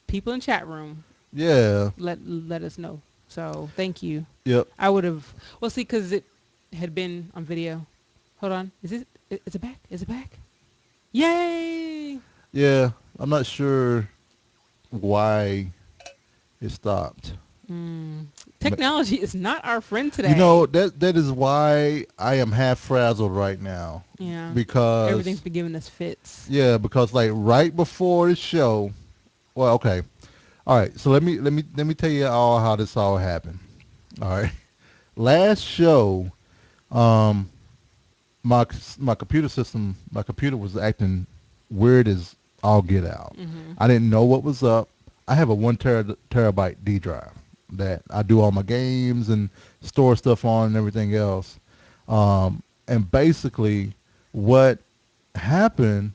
people in chat room Yeah. let us know. So thank you. Yep. I would have. Well, see, because it had been on video. Hold on. Is it? Is it back? Is it back? Yay! Yeah. I'm not sure why it stopped. Mm. Ma- Technology is not our friend You know today. that is why I am half frazzled right now, Yeah. Everything's because been giving us fits. yeah, because like right before the show. Well, okay, all right. So let me tell you all how this all happened. All right, last show, um, my my computer system, my computer was acting weird as all get out. Mm-hmm. I didn't know what was up. I have a terabyte D drive that I do all my games and store stuff on and everything else. And basically, what happened,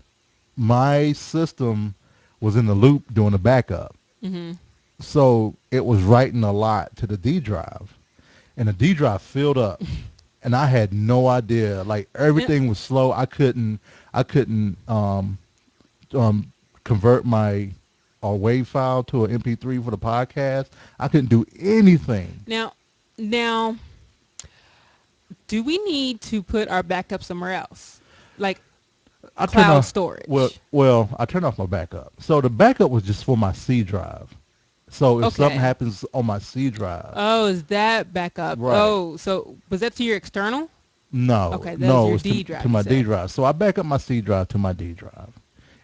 my system was in the loop doing a backup. Mm-hmm. So it was writing a lot to the D drive, and the D drive filled up, and I had no idea. Like And everything was slow. I couldn't um, convert my WAV file to an MP3 for the podcast. I couldn't do anything. now, do we need to put our backup somewhere else, like I turned cloud off. Well, storage? well, I turned off my backup. So the backup was just for my C drive. So if something Okay. happens on my C drive, Oh, is that backup? right? Oh, so was that to your external? No, Okay, that was no, it your was D to drive. You my D said. drive. So I back up my C drive to my D drive.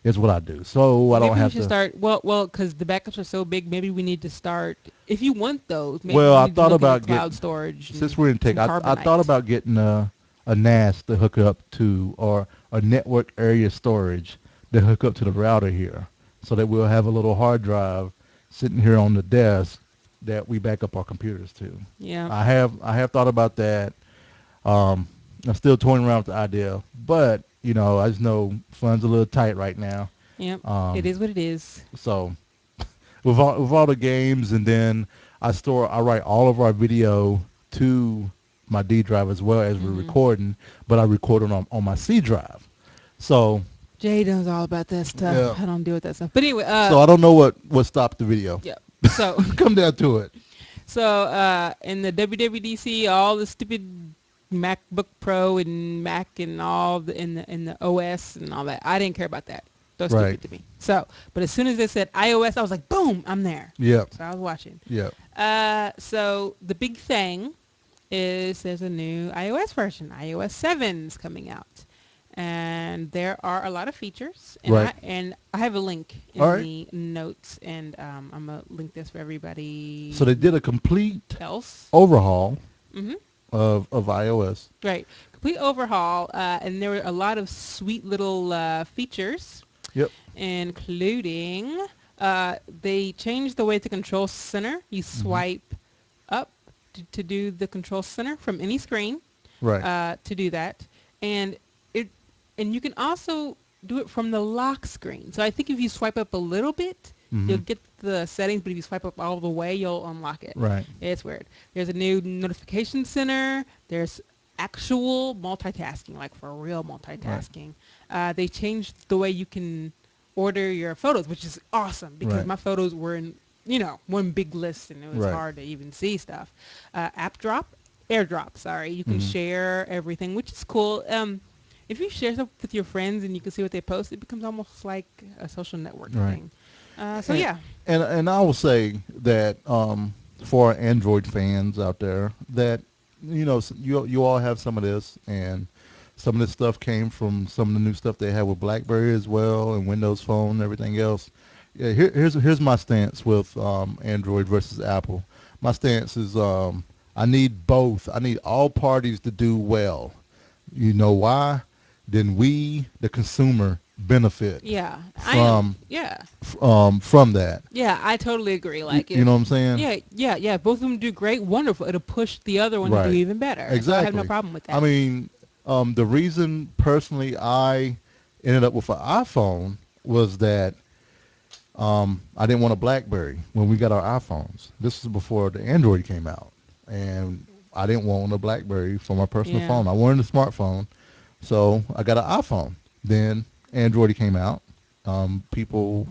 Is what I do. So I don't Maybe we have should to. start. Well, because the backups are so big. Maybe we need to start. If you want those, maybe Well, we I need to thought look into about cloud getting. storage Since and we're in tech, some I thought carbonite. about getting a NAS to hook up to, or a network area storage to hook up to the router here, so that we'll have a little hard drive sitting here on the desk that we back up our computers to. Yeah. I have thought about that. Um, I'm still toying around with the idea, but I just know funds a little tight right now. Yep. It Um, is what it is. so with all the games, and then I write all of our video to my D drive as well as we're Mm-hmm. recording, but I record it on my C drive. So Jay knows all about that stuff. yeah, I don't deal with that stuff. But anyway, so I don't know what stopped the video. yeah. So, Come down to it. in the WWDC, all the stupid MacBook Pro and Mac and all in the OS and all that, I didn't care about that. That's Right. stupid to me. So, but as soon as they said iOS, I was like, boom, I'm there. Yep. So I was watching. Yep. So the big thing is there's a new iOS version. iOS 7 is coming out, and there are a lot of features. And Right. I have a link All in right. the notes, and I'm gonna link this for So they everybody did a complete else. overhaul Mm-hmm. of iOS. Right, complete overhaul, and there were a lot of sweet little features, Yep. including they changed the way to control center. You Hmm. swipe up to do the control center from any screen, Right. to do that, and it and you can also do it from the lock screen. So I think if you swipe up a little bit, you'll Hmm. get the settings, but if you swipe up all the way, you'll unlock it. Right. It's weird. There's a new notification center. There's actual multitasking, like for real Right. multitasking. They changed the way you can order your photos, which is awesome because Right. my photos were in, one big list and it was Right. hard to even see stuff. App drop, airdrop, sorry. You can Hmm. share everything, which is cool. If you share stuff with your friends and you can see what they post, it becomes almost like a social network Right. thing. So And, yeah. and I will say that for our Android fans out there, that you all have some of this, and some of this stuff came from some of the new stuff they had with BlackBerry as well, and Windows Phone and everything else. Yeah, here's my stance with Android versus Apple. My stance is I need both. I need all parties to do well. You know why? Then we, the consumer, benefit Yeah, I am. from Yeah. from that. Yeah, I totally agree. You, Like you know if what I'm saying? yeah, both of them do great, wonderful. It'll push the other one to do Right. even better. So I have no Exactly. problem with I that. mean, the reason personally I ended up with an iPhone was that I didn't want a BlackBerry when we got our iPhones. This was before the Android came out, and I didn't want a BlackBerry for my personal Yeah. phone. I wanted a smartphone, so I got an iPhone. Then Android came out. People,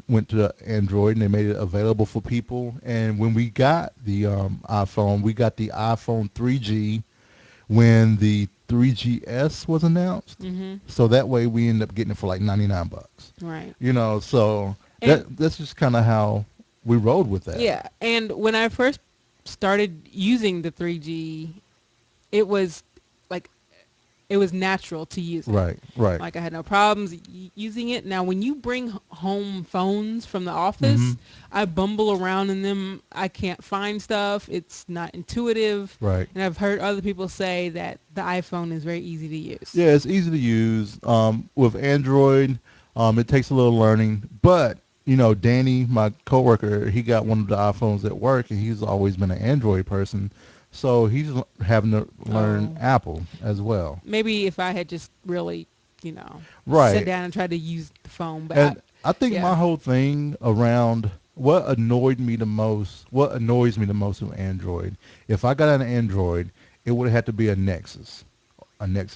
went to Android and they made it available for people. And when we got the iPhone, we got the iPhone 3G when the 3GS was announced. Mhm. So that way we ended up getting it for like $99. Right. So And that's just kind of how we rode with that. yeah, and when I first started using the 3G, it was like it was natural to use it. Right, right. Like I had no problems using it. Now, when you bring home phones from the Hmm. office, I bumble around in them. I can't find stuff. It's not intuitive. Right. And I've heard other people say that the iPhone is very easy to use. Yeah, it's easy to use. With Android, it takes a little learning. But Danny, my coworker, he got one of the iPhones at work, and he's always been an Android person, so he's having to learn Oh, Apple as well. maybe if I had just really, sat Right. down and tried to use the phone. But And I think yeah, my whole thing around what annoys me the most with Android, if I got an Android, it would have had to be a Nexus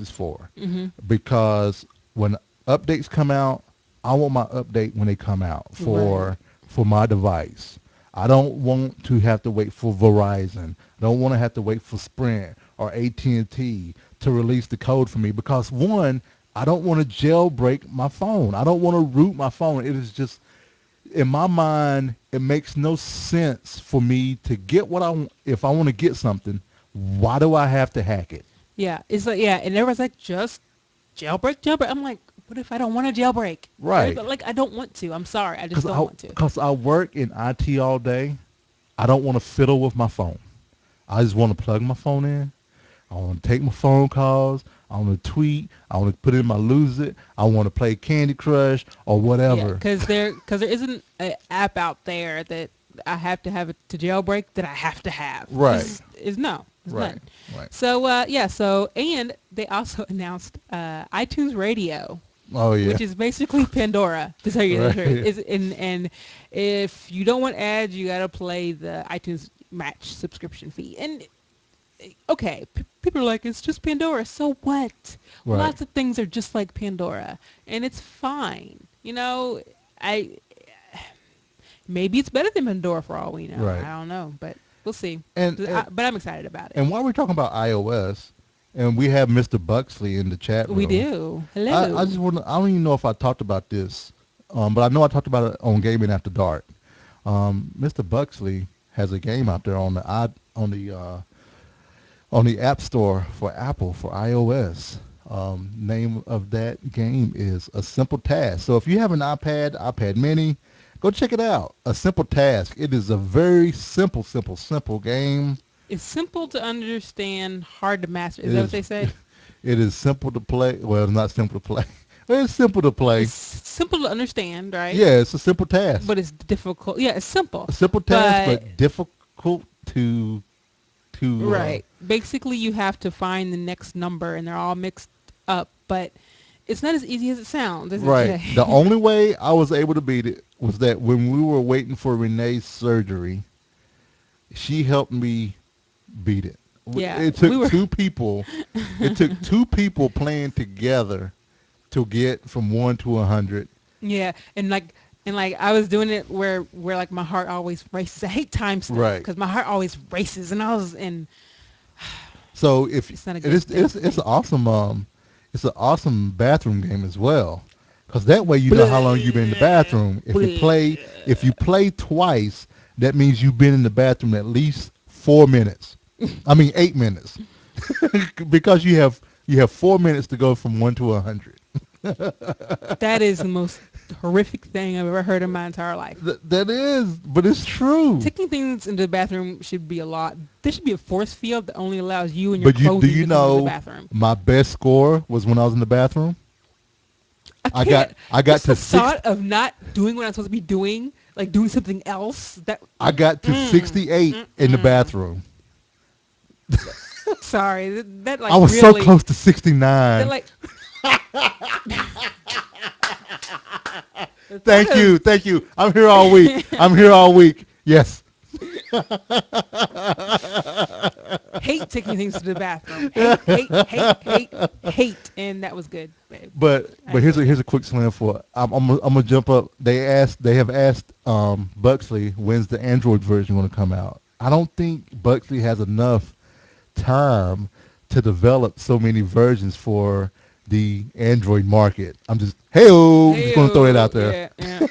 4, hmm, because when updates come out, I want my update when they come out right, for my device. I don't want to have to wait for Verizon. I don't want to have to wait for Sprint or AT&T to release the code for me, because one, I don't want to jailbreak my phone. I don't want to root my phone. It is just, in my mind, it makes no sense for me to get what I want. If I want to get something, why do I have to hack it? yeah. It's like yeah, and everyone's like just jailbreak, jailbreak. I'm like, what if I don't want to jailbreak? Right. Like I don't want to. I'm sorry, I just Because don't want to. I work in IT all day. I don't want to fiddle with my phone. I just want to plug my phone in. I want to take my phone calls. I want to tweet. I want to put in my Lose It. I want to play Candy Crush or Yeah, whatever. because there isn't an app out there that I have to have it to jailbreak that I have to have. Right. Is no, there's Right. none. Right. So yeah, and they also announced iTunes Radio, Oh yeah. which is basically Pandora. To tell you the truth, Right. is and if you don't want ads, you gotta play the iTunes Match subscription fee. And okay, people are like, it's just Pandora. So what? Right. Lots of things are just like Pandora, and it's fine. I maybe it's better than Pandora for all we know. Right. I don't know, but we'll see. And and But I'm excited about it. and while we're talking about iOS, and we have Mr. Buxley in the chat We room, do. I Hello. just want to. I don't even know if I talked about this, but I know I talked about it on Gaming After Dark. Mr. Buxley has a game out there on the App Store for Apple for iOS. Name of that game is A Simple Task. So if you have an iPad Mini, go check it out. A Simple Task. It is a very simple game. It's simple to understand, hard to master. Is It that what is they say? it is simple to play. Well, it's not simple to play. It's simple to It's play. simple to understand, right? Yeah, it's a simple task. But it's difficult. Yeah, it's simple. A simple task, But but difficult to right. Basically, you have to find the next number, and they're all mixed up. But it's not as easy as it sounds, is it, right. Jay? The only way I was able to beat it was that when we were waiting for Renee's surgery, she helped me beat it. Yeah, It we took were. two people. It took two people playing together to get from 1 to 100. Yeah, and like I was doing it where like my heart always races. I hate time stuff Right. because my heart always races, and I was and So if it's not a it good is, thing for me. it's an awesome bathroom game as well, because that way you know how long you've been in the Bleh, bathroom. If you bleh. play twice, that means you've been in the bathroom at least 4 minutes. I mean 8 minutes, because you have 4 minutes to go from 1 to 100. That is the most horrific thing I've ever heard in my entire life. That is, but it's true. Taking things into the bathroom should be a lot. There should be a force field that only allows you and your But do clothing you to come into the know bathroom. my best score was when I was in the bathroom? I can't. I got Just the to six thought of not doing what I'm supposed to be doing, like doing something else. I got to 68 in the bathroom. Sorry, that like I was so really. close to That 69. like. The thought Thank you, of thank you. I'm here all week. I'm here all week. Yes. hate taking things to the bathroom. Hate, hate, hate, hate, hate. And that was good, babe. But I still here's can. a quick slam for. I'm gonna jump up. They have asked Buxley when's the Android version going to come out. I don't think Buxley has enough time to develop so many versions for the Android market. I'm just just Hey, gonna throw that out there. yeah, yeah.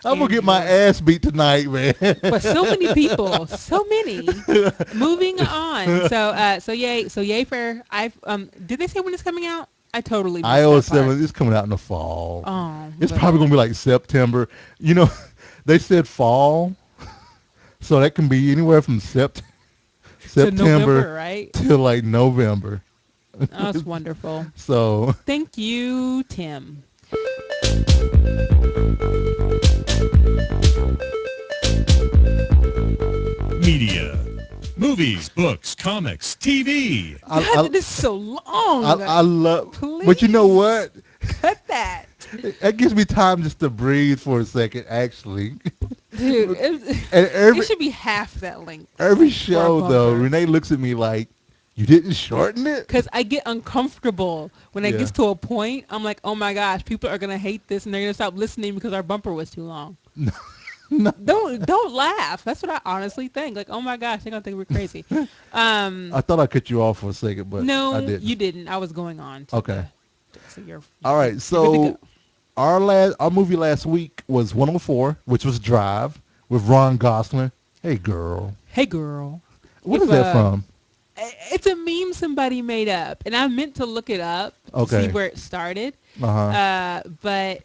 I'm gonna get my Android. ass beat tonight, man. But so many people, so many. Moving on. So yay for did they say when it's coming out? I totally missed iOS that part. 7 is coming out in the fall. Oh, It's good probably gonna lord. be like September. You know, they said fall, so that can be anywhere from To September November, right? till like November. Oh, that's wonderful. So Thank you, Tim. Media. Movies, books, comics, TV. I God, I it is so long. I love, but you know Please what? cut that. That gives me time just to breathe for a second, actually. Dude, And it should be half that length every for a show though, bumper. Renee looks at me like, "You didn't shorten it." Because I get uncomfortable when it Yeah. gets to a point. I'm like, oh my gosh, people are gonna hate this and they're gonna stop listening because our bumper was too long. No, Don't laugh. That's what I honestly think. Like, oh my gosh, they're gonna think we're crazy. I thought I cut you off for a second, but I No, didn't. you didn't. I was going on to Okay. the. So All right. you're good to go. So our movie last week was 104, which was Drive with Ron Gosling. Hey girl, Hey girl, what if is that from? it's a meme somebody made up, and I meant to look it up to see Okay. where it started. Uh huh. But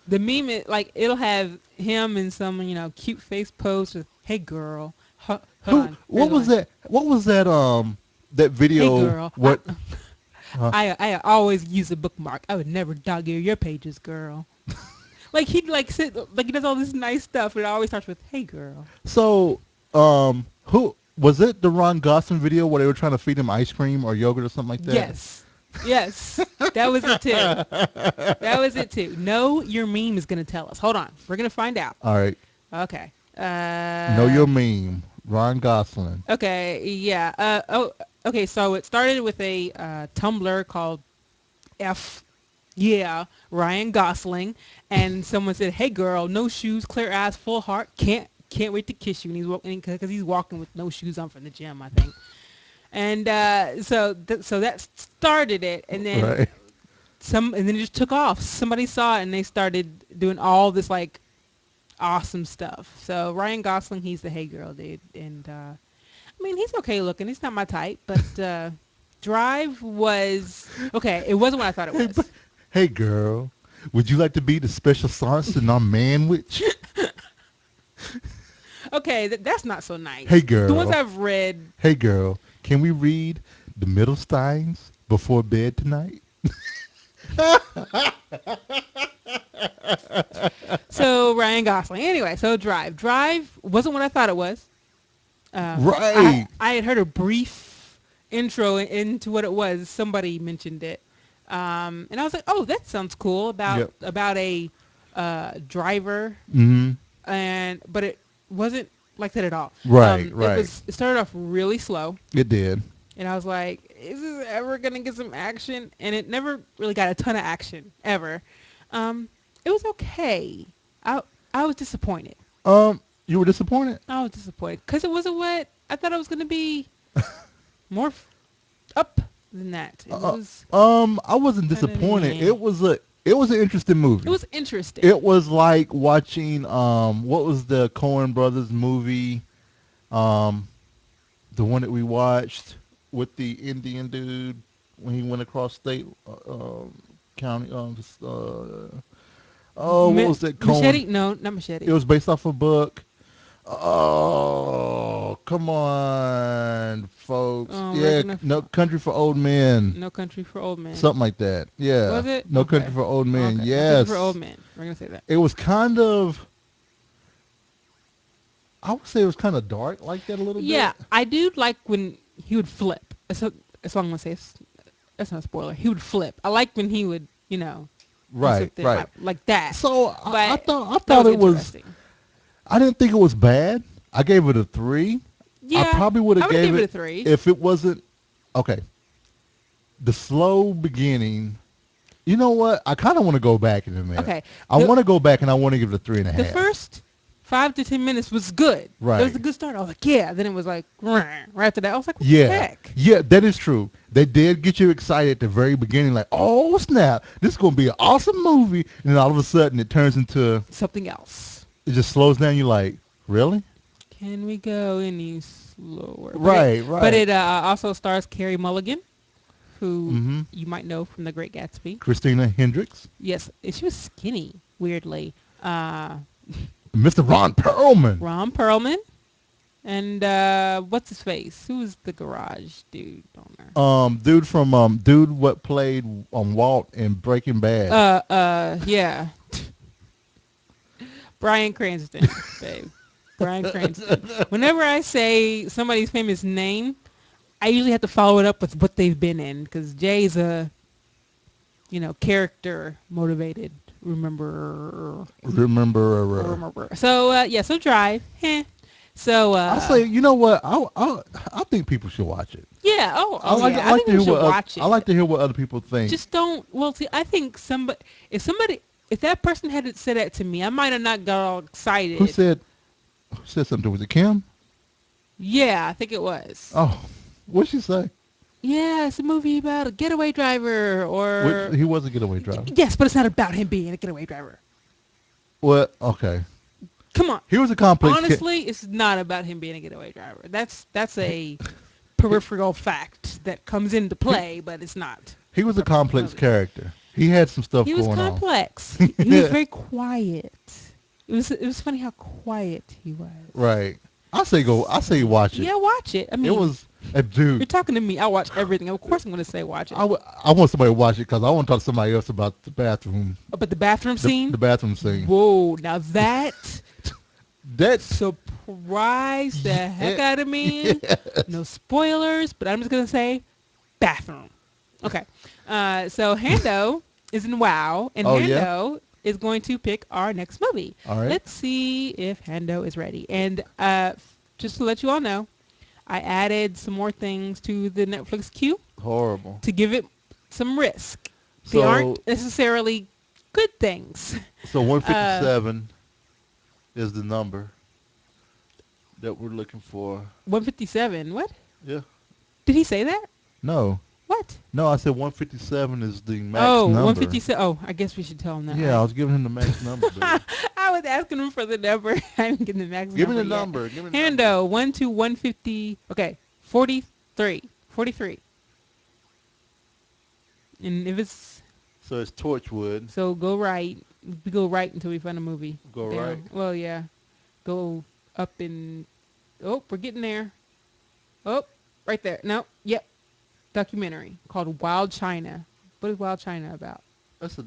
the meme, like it'll have him in some cute face pose with "Hey girl." Hold Who? on, here's What was one. that? What was that? That Hey video? girl, What? Uh, I always use a bookmark. I would never dog ear your pages, girl. Like he'd like sit like he does all this nice stuff, and it always starts with "Hey girl." so, who was it? The Ron Gosling video where they were trying to feed him ice cream or yogurt or something like that? Yes, yes, that was it too. That was it too. No, your meme is gonna tell us. Hold on, we're gonna find out. All right. Okay. Know your meme, Ron Gosling. Okay. Yeah. Okay. So it started with a Tumblr called F. Yeah, Ryan Gosling, and someone said, "Hey girl, no shoes, clear eyes, full heart, can't wait to kiss you." And he's walking because he's walking with no shoes on from the gym, I think. And so that started it, and then Right. and then it just took off. Somebody saw it, and they started doing all this like awesome stuff. So Ryan Gosling, he's the hey girl dude, and I mean he's okay looking. He's not my type, but Drive was okay. It wasn't what I thought it Hey, was. hey, girl. Would you like to be the special sauce in our manwich? Okay, that's not so Hey, nice. The ones girl. I've read. Hey, girl. Can we read the Middlesteins before bed tonight? So Ryan Gosling. Anyway, so Drive wasn't what I thought it was. Right. I had heard a brief intro into what it was. Somebody mentioned it, and I was like, "Oh, that sounds cool." Yep. About a driver, Mm-hmm. and but it wasn't like that at all. Right. Right. It started off really slow, It did. and I was like, "Is this ever gonna get some action?" And it never really got a ton of action ever. Um, it was okay. I I was disappointed. You were disappointed? I was disappointed because it wasn't what I thought it was gonna be. More up than that. It was I wasn't kind of disappointed. meh. It was an interesting It movie. was interesting. It was like watching what was the Coen Brothers movie? Um, the one that we watched with the Indian dude when he went across state county. What was that Coen? Machete? No, not Machete. It was based off a book. Oh, come on, folks. We're Yeah, gonna No Country for Old Men. No Country for Old Men. Something like that. Yeah. Was it? No Country Okay. for Old Men. Okay. No Country for Old Yes. Men. We're gonna say that. It was kind of, I would say it was kind of dark like that a little Yeah, bit. I do like when he would flip. That's all I'm gonna say. That's not a spoiler. He would flip. I like when he would, do Right, something right. like that. So But I that thought was it was, interesting. I didn't think it was bad. I gave it a 3. I Yeah, probably would I have would gave give it a it 3. if it wasn't okay. The slow beginning. You know what? I kind of want to go back in a minute. Okay, I the want to go back and I want to give it a three and a the half. first 5 to 10 minutes was good. It was Right. a good start. I was like, yeah. Then it was like, right after that, I was like, what the Yeah. heck? Yeah, that is true. They did get you excited at the very beginning, like, oh snap, this is gonna be an awesome movie, and then all of a sudden it turns into Something else. it just slows down. You're like, really? Can we go any slower? Right, But right. it also stars Carey Mulligan, who Mm-hmm. you might know from The Great Gatsby. Christina Hendricks, Yes, she was skinny, weirdly. Uh, Mr. Ron Perlman. Ron Perlman, and what's his face? Who's the garage dude on there? Dude what played Walt in Breaking Bad. Yeah, Bryan Cranston, babe. Bryan Cranston. Whenever I say somebody's famous name, I usually have to follow it up with what they've been in, because Jay's a, character motivated. Remember. Remember, So yeah, so Drive. So I'll say, you know what? I think people should watch it. yeah. Yeah. I I like think to we hear should what watch I it. like to hear what other people think. Just don't. Well, see, I think if that person had said that to me, I might have not got all excited. Who said something? Was it Kim? Yeah, I think it was. Oh, what'd she say? Yeah, it's a movie about a getaway driver, or He was a getaway driver. yes, but it's not about him being a getaway driver. Well, okay. Come on. He was a complex. Honestly, it's not about him being a getaway driver. That's a peripheral fact that comes into play, but it's not. He was a complex character. He had some stuff He was going complex. He was very quiet. It was funny how quiet he was. Right. I say watch it. Yeah, watch it. I mean, It was a you're dude. talking to me. I watch everything. Of course, I'm going to say watch it. I want somebody to watch it because I want to talk to somebody else about the bathroom. But the bathroom scene. The bathroom scene. Whoa! Now that That's surprised the heck out of me. Yes. No spoilers, but I'm just gonna say bathroom. Okay. So Hando is in WoW, and Oh, yeah? Hando is going to pick our next movie. All right. Let's see if Hando is ready. And just to let you all know, I added some more things to the Netflix queue horrible. to give it some risk. They So aren't necessarily good things. so 157 is the number that we're looking for. 157. What? Yeah. Did he say that? No. What? No, I said 157 is the max Oh, number. 157. Oh, I guess we should tell him that. Yeah, I right? was giving him the max number. Baby. I was asking him for the number. I didn't get the max Give me number the yet. number. Give me the number. Hando, 1 to 150. Okay, 43. 43. And if it's... So it's Torchwood. So go right. We go right until we find a movie. Go Down. right. Well, yeah. Go up and... Oh, we're getting there. Oh, right there. No, yep. Documentary called Wild China. What is Wild China about? That's a.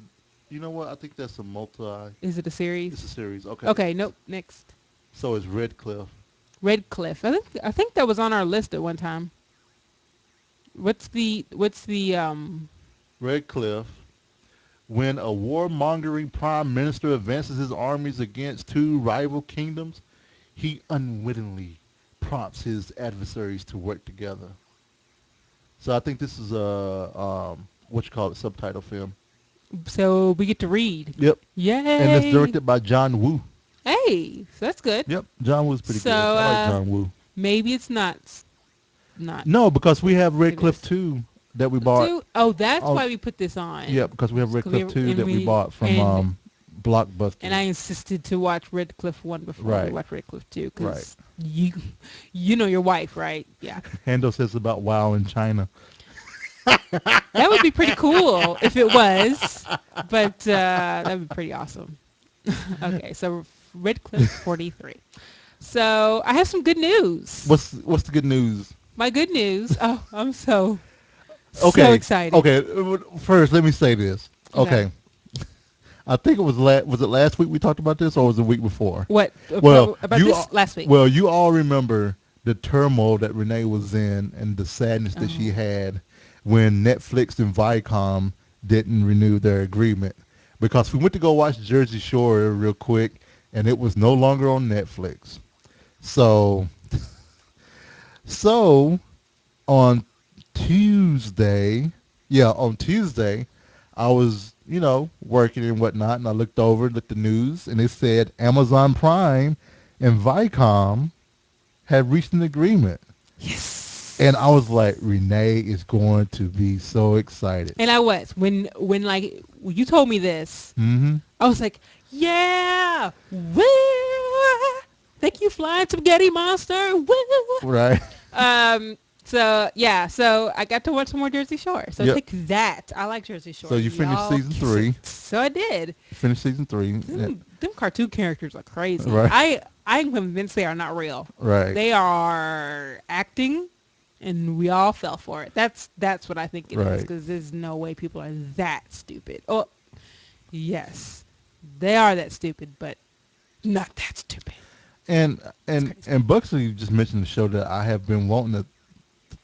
You know what? I think that's a multi. Is it a series? It's a series. Okay. Okay, nope. Next. So it's Redcliffe. Redcliffe. I think that was on our list at one time. What's the Redcliffe. When a warmongering prime minister advances his armies against two rival kingdoms, he unwittingly prompts his adversaries to work together. So I think this is a what you call it, subtitle film. so we get to read. Yep. Yay. And it's directed by John Woo. Hey, so that's good. Yep. John Woo's pretty So, good. I like John Woo. Maybe it's not. No, because we have Redcliffe is. 2 that we bought. Oh, that's Oh, why we put this on. Yeah, because we have Redcliffe 2 and that we bought from and- Blockbuster. And I insisted to watch Redcliffe 1 before Right. we watched Redcliffe 2. Because Right. you know your wife, right? Yeah. Hando says about WoW in China. That would be pretty cool if it was. But that would be pretty awesome. Okay, so Redcliffe 43. So I have some good news. What's the good news? My good news. Oh, I'm so Okay. excited. Okay. First, let me say this. Okay. Okay. I think it was was it last week we talked about this, or was it the week before? What? Well, about this last week? Well, you all remember the turmoil that Renee was in and the sadness that she Uh-huh. had when Netflix and Viacom didn't renew their agreement, because we went to go watch Jersey Shore real quick, and it was no longer on Netflix. So So on Tuesday, on Tuesday, I was, working and whatnot, and I looked over, looked at the news, and it said Amazon Prime and Viacom had reached an agreement. And I was like, Yes. Renee is going to be so excited. And I was when you told me this, Mm-hmm. I was like, yeah, woo! Thank you, flying spaghetti monster. Woo! Right. So yeah, so I got to watch some more Jersey Shore. So Yep. take that. I like Jersey So Shore. you finished Y'all season kiss it. 3. So I did. Finished season 3. Yeah. Them cartoon characters are crazy. Right. I'm convinced they are not real. Right. They are acting, and we all fell for it. That's what I think it is, Right. because there's no way people are that stupid. Oh, yes, they are that stupid, but not that stupid. And It's and crazy. and Buxley just mentioned the show that I have been wanting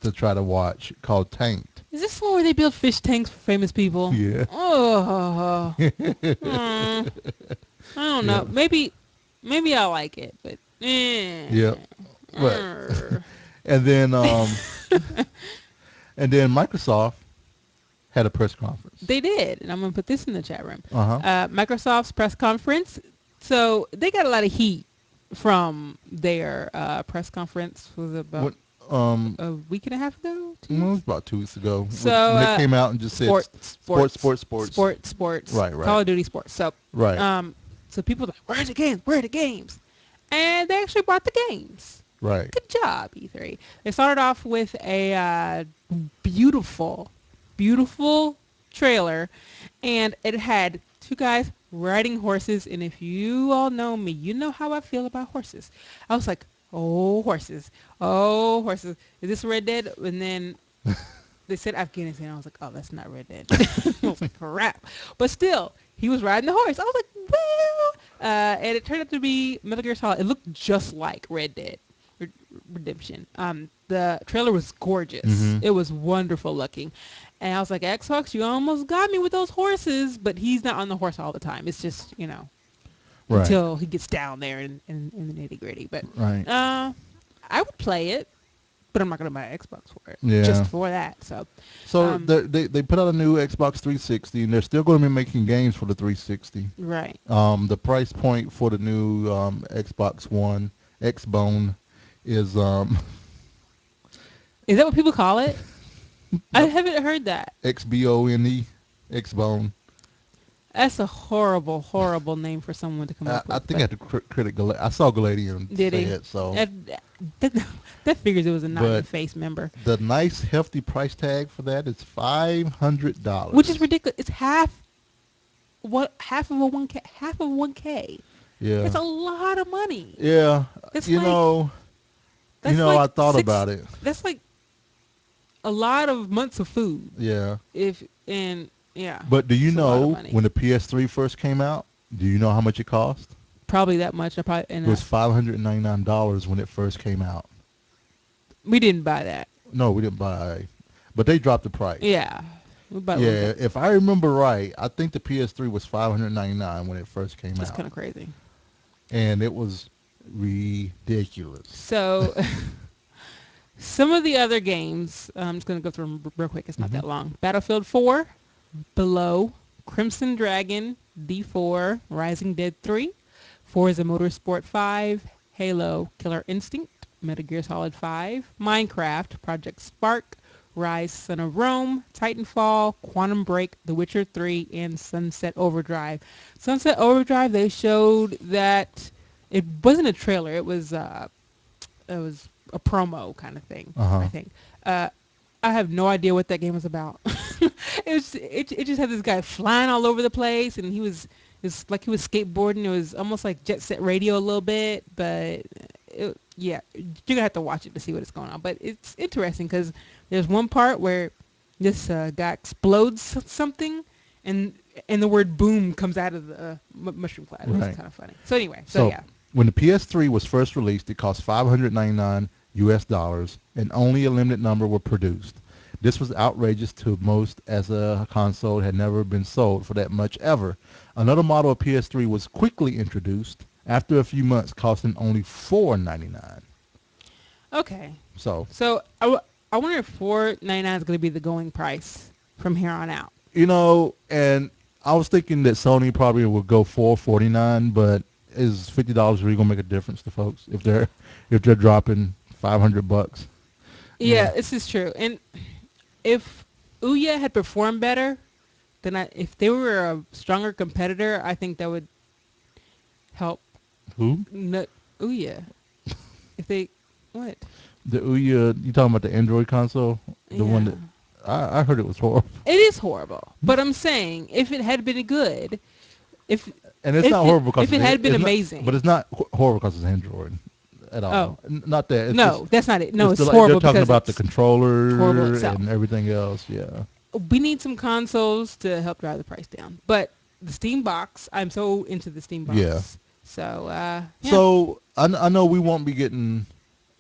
to try to watch called Tanked. Is this one where they build fish tanks for famous people? Yeah. Oh, I don't Yeah. know. Maybe I like it, but Yeah. But mm. and then Microsoft had a press conference. They did, and I'm gonna put this in the chat room. Uh-huh. Microsoft's press conference. So they got a lot of heat from their press conference. Was it about What um a week and a half ago? 2 it was weeks? about 2 weeks ago So when they came out and just said sports. sports. Right, right. Call of Duty sports. So, Right. so people were like, where are the games? Where are the games? And they actually brought the games. Right. Good job, E3. They started off with a beautiful, beautiful trailer, and it had two guys riding horses. And if you all know me, you know how I feel about horses. I was like, oh, horses. Oh, horses. Is this Red Dead? And then they said Afghanistan. I was like, oh, that's not Red Dead. I was like, crap. But still, he was riding the horse. I was like, well. And it turned out to be Metal Gear Solid. It looked just like Red Dead Redemption. The trailer was gorgeous. Mm-hmm. It was wonderful looking. And I was like, Xbox, you almost got me with those horses. But he's not on the horse all the time. It's just, Right. until he gets down there in the nitty gritty. But Right. I would play it, but I'm not going to buy an Xbox for it. Yeah. Just for that. So, So um, they put out a new Xbox 360, and they're still going to be making games for the 360. right. The price point for the new Xbox One Xbone is Is that what people call it? I no, haven't heard that. XBONE, Xbone. That's a horrible, horrible name for someone to come up I with. think I But had to critic. I saw Galadian did say he? it. So, That, that, that figures it was a not in your but face member, the nice hefty price tag for that is which is $500. ridiculous. It's half of a 1K, half of 1K. Yeah. That's a lot of money. Yeah. That's You like know. that's I like thought about it. That's like a lot of months of food. Yeah. If and yeah, But do you it's a lot of know money. when the PS3 first came out? Do you know how much it cost? Probably that much. I probably It was $599 when it first came out. we didn't buy that. No, we didn't buy, but they dropped the price. Yeah, we bought a little Yeah, bit. if I remember right, I think the PS3 was $599 when it first came That's out, kind of crazy. and it was ridiculous. So some of the other games, I'm just going to go through them real quick. It's not Hmm. that long. Battlefield 4, Below, Crimson Dragon, D4, Rising Dead 3, Forza Motorsport 5, Halo, Killer Instinct, Metal Gear Solid 5, Minecraft, Project Spark, Rise, Son of Rome, Titanfall, Quantum Break, The Witcher 3, and Sunset Overdrive. Sunset Overdrive, they showed that it wasn't a trailer. It was a promo kind of thing, Uh huh. I think. Uh, I have no idea what that game was about. It just had this guy flying all over the place, and it's like he was skateboarding. It was almost like Jet Set Radio a little bit, but yeah, you're gonna have to watch it to see what is going on. But it's interesting because there's one part where this guy explodes something, and and the word "boom" comes out of the mushroom cloud. It was Right. kind of funny. So anyway, so So yeah. when the PS3 was first released, it cost $599 US, and only a limited number were produced. This was outrageous to most, as a console had never been sold for that much ever. Another model of PS3 was quickly introduced after a few months, costing only $499. Okay. So, So I wonder if 499 is going to be the going price from here on out. and I was thinking that Sony probably would go 449, but is $50 really gonna make a difference to folks if they're dropping $500? Yeah, Yeah. this is true. And if Ouya had performed better, then if they were a stronger competitor, I think that would help. Who? Ouya. If they what? The Ouya? You talking about the Android console? The one Yeah. that I heard it was horrible. It is horrible, but I'm saying if it had been good, if And it's not horrible because if it had been it's not, but amazing. it's not horrible because it's Android at Oh all. Not that. It's just no, that's not it. No, it's it's they're horrible talking because about the it's horrible controller and itself. everything else. Yeah. We need some consoles to help drive the price down. But the Steam box, I'm so into the Steam Yeah. box. So yeah. So I know we won't be getting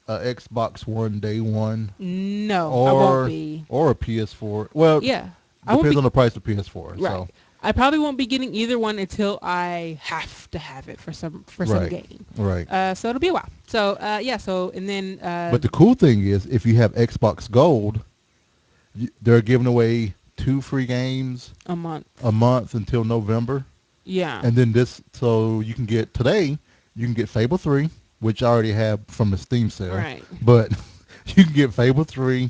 a Xbox One day one No, I won't or be. or a PS4. Well, Yeah, I won't depends be. on the price of PS4. Right. So I probably won't be getting either one until I have to have it for some right, game. right. So it'll be a while. So yeah. So and then But the cool thing is, if you have Xbox Gold, they're giving away 2 free games a month. a month until November. Yeah. And then so you can get today, you can get Fable 3, which I already have from the Steam sale. Right. But you can get Fable 3.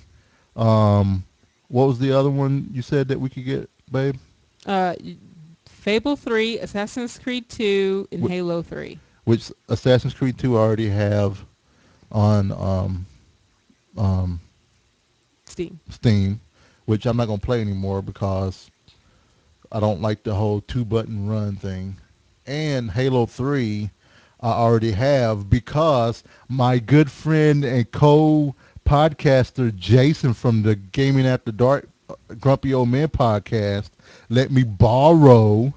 Um, what was the other one you said that we could get, babe? Uh, Fable 3, Assassin's Creed 2, and Wh- Halo 3. Which Assassin's Creed 2 I already have on um, Steam. Steam, which I'm not going to play anymore because I don't like the whole 2-button run thing. And Halo 3 I already have because my good friend and co-podcaster Jason from the Gaming After Dark Grumpy Old Man podcast let me borrow.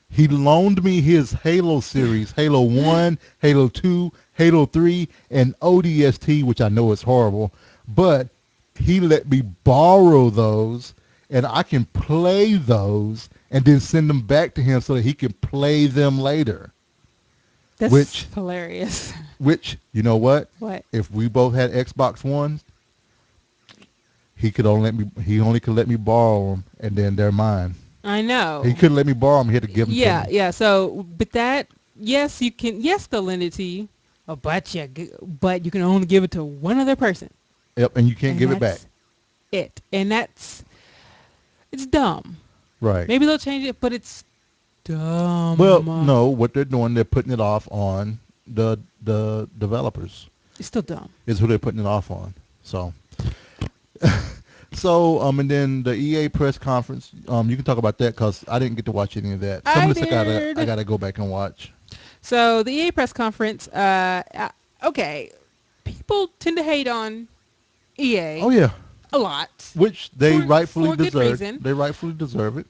He loaned me his Halo series, Halo 1, Halo 2, Halo 3, and ODST, which I know is horrible, but he let me borrow those, and I can play those and then send them back to him so that he can play them later. That's Which, hilarious. you know what? What? If we both had Xbox Ones, he only could let me borrow them, and then they're mine. I He know. couldn't let me borrow them. He had to give them to Yeah, me. yeah. So, but that, yes, you can, yes, they'll lend it to you, but you can only give it to one other person, Yep, and you can't and give it back. that's it. And it's dumb. Right. Maybe they'll change it, but it's Well, dumb. no, what they're doing, they're putting it off on the developers. It's still dumb. Is who they're putting it off on. So, and then the EA press conference. You can talk about that because I didn't get to watch any of that. Some I of this I did. gotta go back and watch. So the EA press conference. Okay, people tend to hate on Oh EA yeah, a lot which they for rightfully a good deserve. reason. They rightfully deserve it.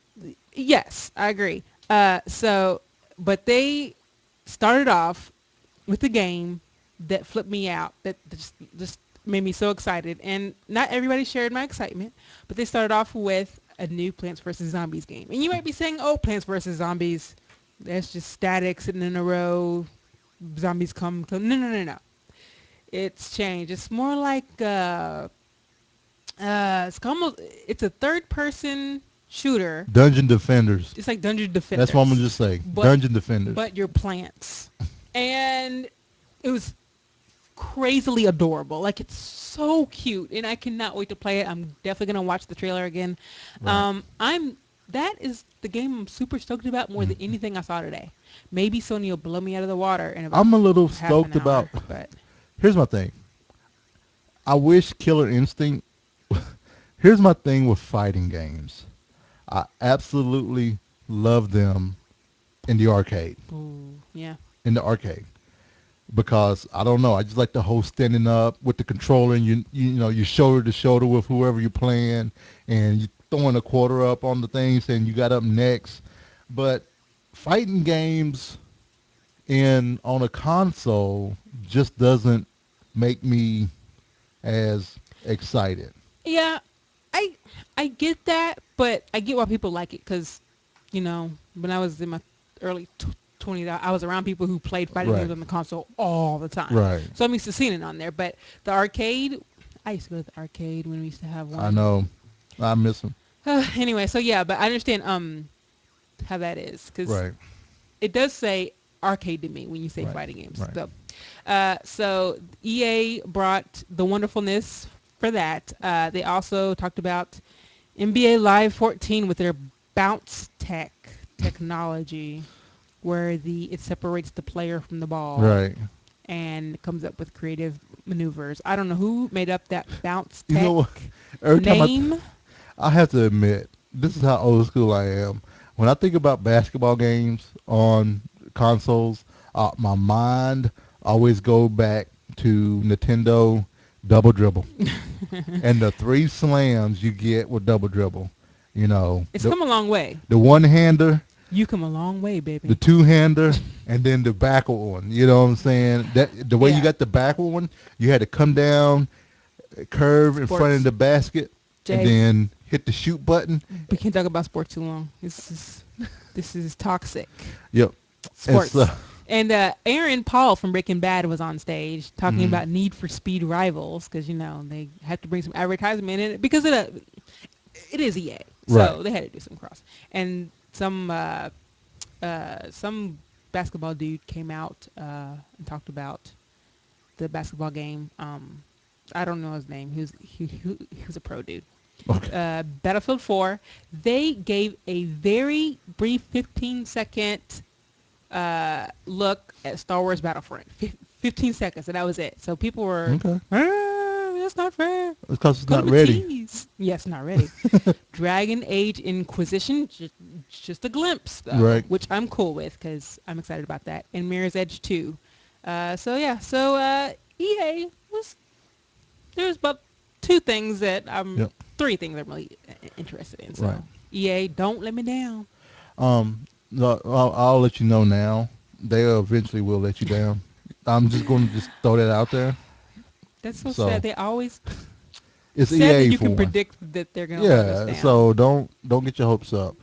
Yes, I agree. But they started off with a game that flipped me out, that just made me so excited. And not everybody shared my excitement, but they started off with a new Plants vs. Zombies game. And you might be saying, oh, Plants vs. Zombies, that's just static sitting in a row. Zombies come. No, no, no, no. It's changed. It's more like it's a third person shooter. Dungeon Defenders. It's like Dungeon That's what I'm Defenders, gonna just say. but Dungeon Defenders. you're plants, and it was crazily adorable. Like it's so cute, and I cannot wait to play it. I'm definitely gonna watch the trailer again. Right. I'm that is the game I'm super stoked about more than anything I saw today. Maybe Sony will blow me out of the water in about I'm a little half an stoked about. hour, but Here's my thing. I wish Killer Instinct. Here's my thing with fighting games. I absolutely love them in the arcade. ooh, yeah, In the arcade, because I don't know. I just like the whole standing up with the controller and you shoulder to shoulder with whoever you're playing, and you throwing a quarter up on the thing saying you got up next. But fighting games in on a console just doesn't make me as excited. yeah. I I get that, but I get why people like it because, when I was in my early $20. I was around people who played fighting Right. games on the console all the time. Right. So I'm used to seeing it on there. But the arcade, I used to go to the arcade when we used to have I one. know. I miss them. Anyway, so yeah, but I understand how that is because Right. it does say arcade to me when you say Right. fighting games. Right. So EA brought the wonderfulness for that. They also talked about NBA Live 14 with their bounce technology, where it separates the player from the ball Right. and comes up with creative maneuvers. I don't know who made up that bounce You know tech what? Every time name. I have to admit, this is how old school I am. When I think about basketball games on consoles, my mind always go back to Nintendo Double Dribble and the three slams you get with Double Dribble. You know, It's come a long way. the one hander, You come a long way, the baby. two hander, and then the backward one. You know what I'm saying? That the way you Yeah. got the backward one, you had to come down, curve in front of Sports. the basket, and Jay, then hit the shoot button. we can't talk about sports too long. This is toxic. Yep. And so, Sports. And Aaron Paul from Breaking Bad was on stage talking mm, about Need for Speed Rivals because they have to bring some advertisement in it because it is EA, right. so they had to do some cross. And some basketball dude came out and talked about the basketball game. I don't know his name. He was a pro dude. Okay. Battlefield 4. They gave a very brief 15-second look at Star Wars Battlefront. 15 seconds, and that was it. So people were, Okay. that's not fair. It's because it's Cut not him a ready. cheese. Yes, not ready. Dragon Age Inquisition, just a glimpse, though, Right. which I'm cool with because I'm excited about that. And Mirror's Edge 2. So EA was, there's about Yep. three things I'm really interested in. Right. So EA, don't let me down. No, I'll let you know now. They eventually will let you down. I'm just going to just throw that out there. That's so sad. So They always it's sad that EA you for can one. predict that they're gonna let us Yeah. down. So don't get your hopes up.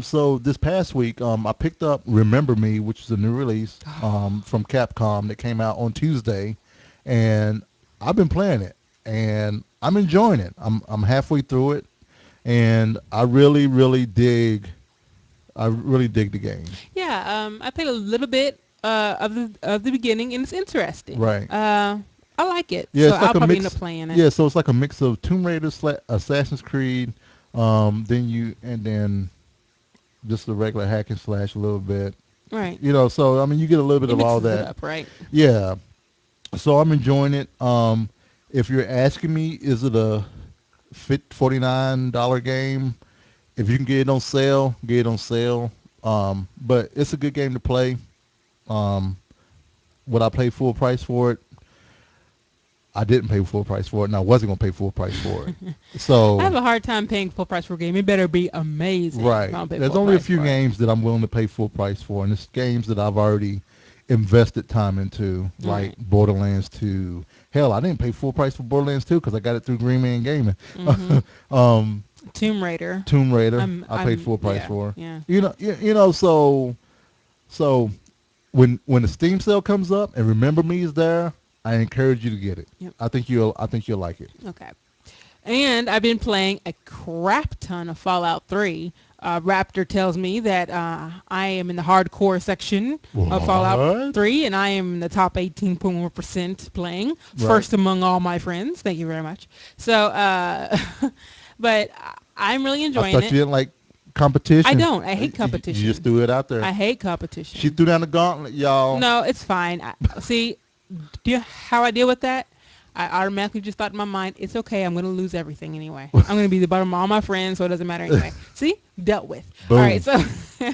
So this past week, I picked up Remember Me, which is a new release from Capcom that came out on Tuesday, and I've been playing it, and I'm enjoying it. I'm halfway through it, and I really dig the game. Yeah, I played a little bit of the beginning, and it's interesting. Right. I like it, Yeah, so it's like I'll a probably end up mix. playing it. Yeah, so it's like a mix of Tomb Raider, Assassin's Creed, and then just the regular hack and slash a little bit. Right. So I mean, you get a little bit It of all mixes it that. up, right? Yeah. So I'm enjoying it. If you're asking me, is it a $49 game? If you can get it on sale, get it on sale. But it's a good game to play. Um, would I pay full price for it? I didn't pay full price for it, and I wasn't gonna pay full price for it. I have So a hard time paying full price for a game. It better be amazing. If I right, don't pay there's full only a price few for it. games that I'm willing to pay full price for, and it's games that I've already invested time into, like Right. Borderlands 2. Hell, I didn't pay full price for Borderlands 2 because I got it through Green Man Gaming. Mm-hmm. um, Tomb Raider. Tomb Raider, I paid I'm full price yeah, for. yeah. So when the Steam sale comes up and Remember Me is there, I encourage you to get it. Yep. I think you'll like it. Okay. And I've been playing a crap ton of Fallout 3. Raptor tells me that I am in the hardcore section of Fallout What? 3, and I am in the top 18.1% playing, Right. first among all my friends. Thank you very much. So, but I'm really I enjoying thought you it. didn't like I competition. don't. I hate You just competition. threw it out there. I hate She competition. threw down the gauntlet, y'all. No, it's fine. See, how I deal with that? I automatically just thought in my mind, it's okay. I'm going to lose everything anyway. I'm going to be the bottom of all my friends, so it doesn't matter anyway. See? Dealt with. All right, Boom. so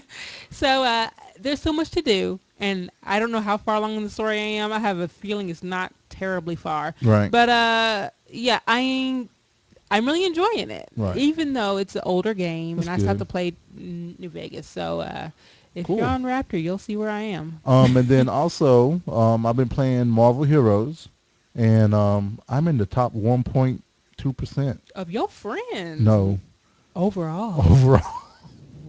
so there's so much to do, and I don't know how far along in the story I am. I have a feeling it's not terribly far. Right. But yeah, I'm really enjoying it, Right. even though it's an older game, That's and I still have good. to play New Vegas. So if you're Cool. on Raptor, you'll see where I am. And then also, I've been playing Marvel Heroes, and I'm in the top 1.2%. Of your friends No, overall. overall.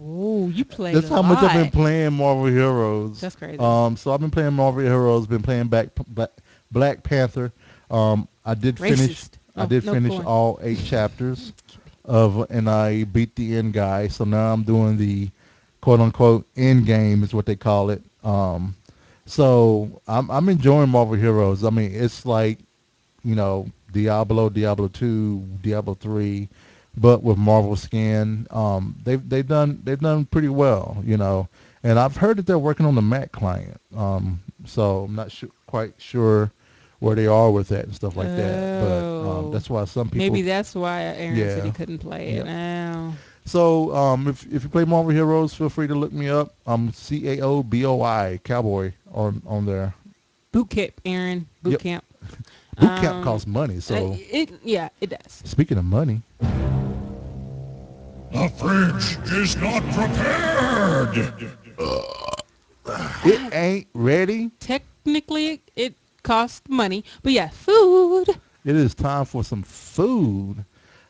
Oh, you played That's a how much I've been lot. playing Marvel Heroes. That's crazy. So I've been playing Marvel Heroes. Been playing Black Panther. I did finish. Racist. I Oh, did no, go finish on. all 8 chapters and I beat the end guy. So now I'm doing the quote unquote end game is what they call it. So I'm enjoying Marvel Heroes. I mean, it's like Diablo, Diablo 2, Diablo 3, but with Marvel skin. They've done pretty well, And I've heard that they're working on the Mac client. So I'm not quite sure where they are with that and stuff like that. But Oh, that's why some people, maybe that's why Aaron said he yeah, couldn't play it. yeah. Oh. So if you play Marvel Heroes, feel free to look me up. I'm CAOBOI Cowboy on there. Boot camp, Aaron. Boot Yep. camp. Boot camp costs money. So Yeah, it does. speaking of money, The fridge is not prepared. it ain't ready. Technically, it costs money, but yeah, food. It is time for some food.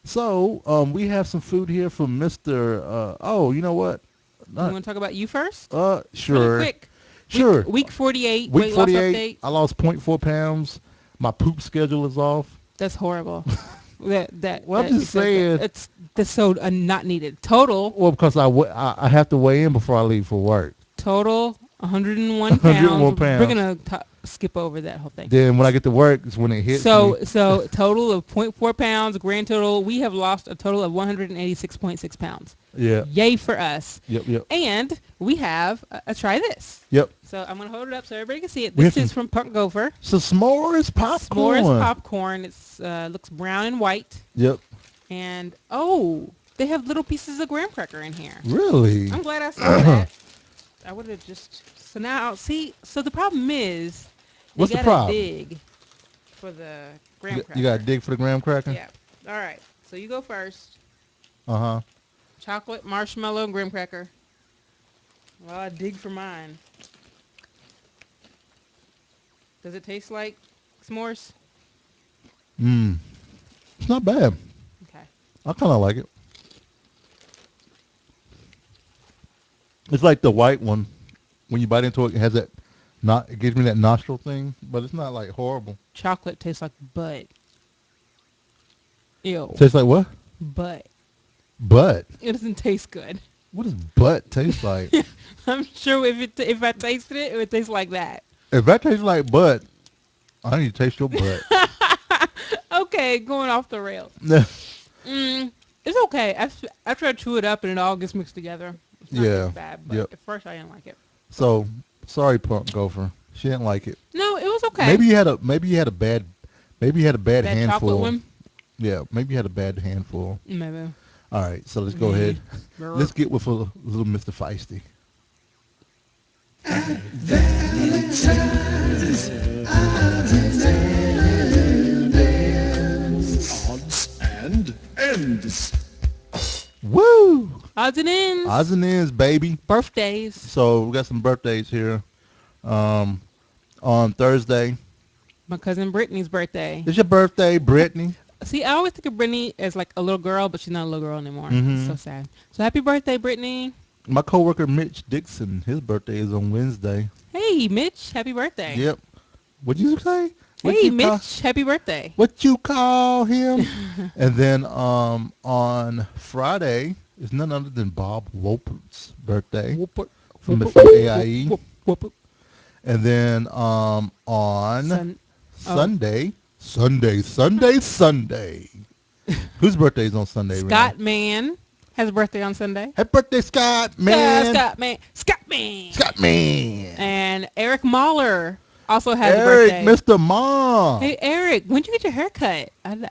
So we have some food here from Mr. Oh, you know what? You Not want to talk about you first? Really sure, quick. sure. Week 48 Week weight loss 48, update. I lost 0.4 pounds. My poop schedule is off. That's horrible. That Well, I'm that just saying. that's so not needed. Total Well, because I have to weigh in before I leave for work. total 101 pounds. 101 We're pounds. gonna skip over that whole thing. Then when I get to work, is when it hits me. So total of 0.4 pounds. Grand total. We have lost a total of 186.6 pounds. Yeah. Yay for us. Yep. And we have a try this. Yep. So I'm gonna hold it up so everybody can see it. We This have is from Punk Gopher. So s'mores popcorn. S'mores popcorn. It's looks brown and white. Yep. And oh, they have little pieces of graham cracker in here. Really? I'm glad I saw that. I would have just so now see. So the problem is you What's the gotta problem? dig for the graham cracker. You got to dig for the graham cracker? Yeah. All right. So you go first. Uh-huh. Chocolate, marshmallow, graham cracker. Well, I dig for mine. Does it taste like s'mores? Mmm. It's not bad. Okay. I kind of like it. It's like the white one. When you bite into it, it has that, it gives me that nostril thing, but it's not like horrible. Chocolate tastes like butt. Ew. Tastes like what? Butt. Butt. It doesn't taste good. What does butt taste like? I'm sure if I tasted it, it would taste like that. If that tastes like butt, I need to taste your butt. Okay, going off the rails. It's okay. After I chew it up and it all gets mixed together, it's not Yeah. as bad. But Yep. at first I didn't like it. So, sorry, Punk Gopher. She didn't like it. No, it was okay. Maybe you had a bad that handful. chocolate one. Yeah, maybe you had a bad handful. Maybe. All right, so let's go ahead. Let's get with a little Mr. Feisty. Odds and ends. Woo! Odds and ends. Odds and ends, baby. Birthdays. So we got some birthdays here. On Thursday. My cousin Brittany's birthday. It's your birthday, Brittany. See, I always think of Brittany as like a little girl, but she's not a little girl anymore. Mhm. It's so sad. So happy birthday, Brittany. My coworker Mitch Dixon, his birthday is on Wednesday. Hey, Mitch. Happy birthday. Yep. What'd you say? Hey, Mitch. Happy birthday. What you call him? And then on Friday is none other than Bob Wolpert's birthday from the AIE. And then on Sunday. Whose birthday is on Sunday? Scott Mann has a birthday on Sunday. Happy birthday, Scott Man. Scott Man. Scott Man. And Eric Mahler also has a Eric, birthday. Mr. Mom. Hey, Eric, when'd you get your hair cut?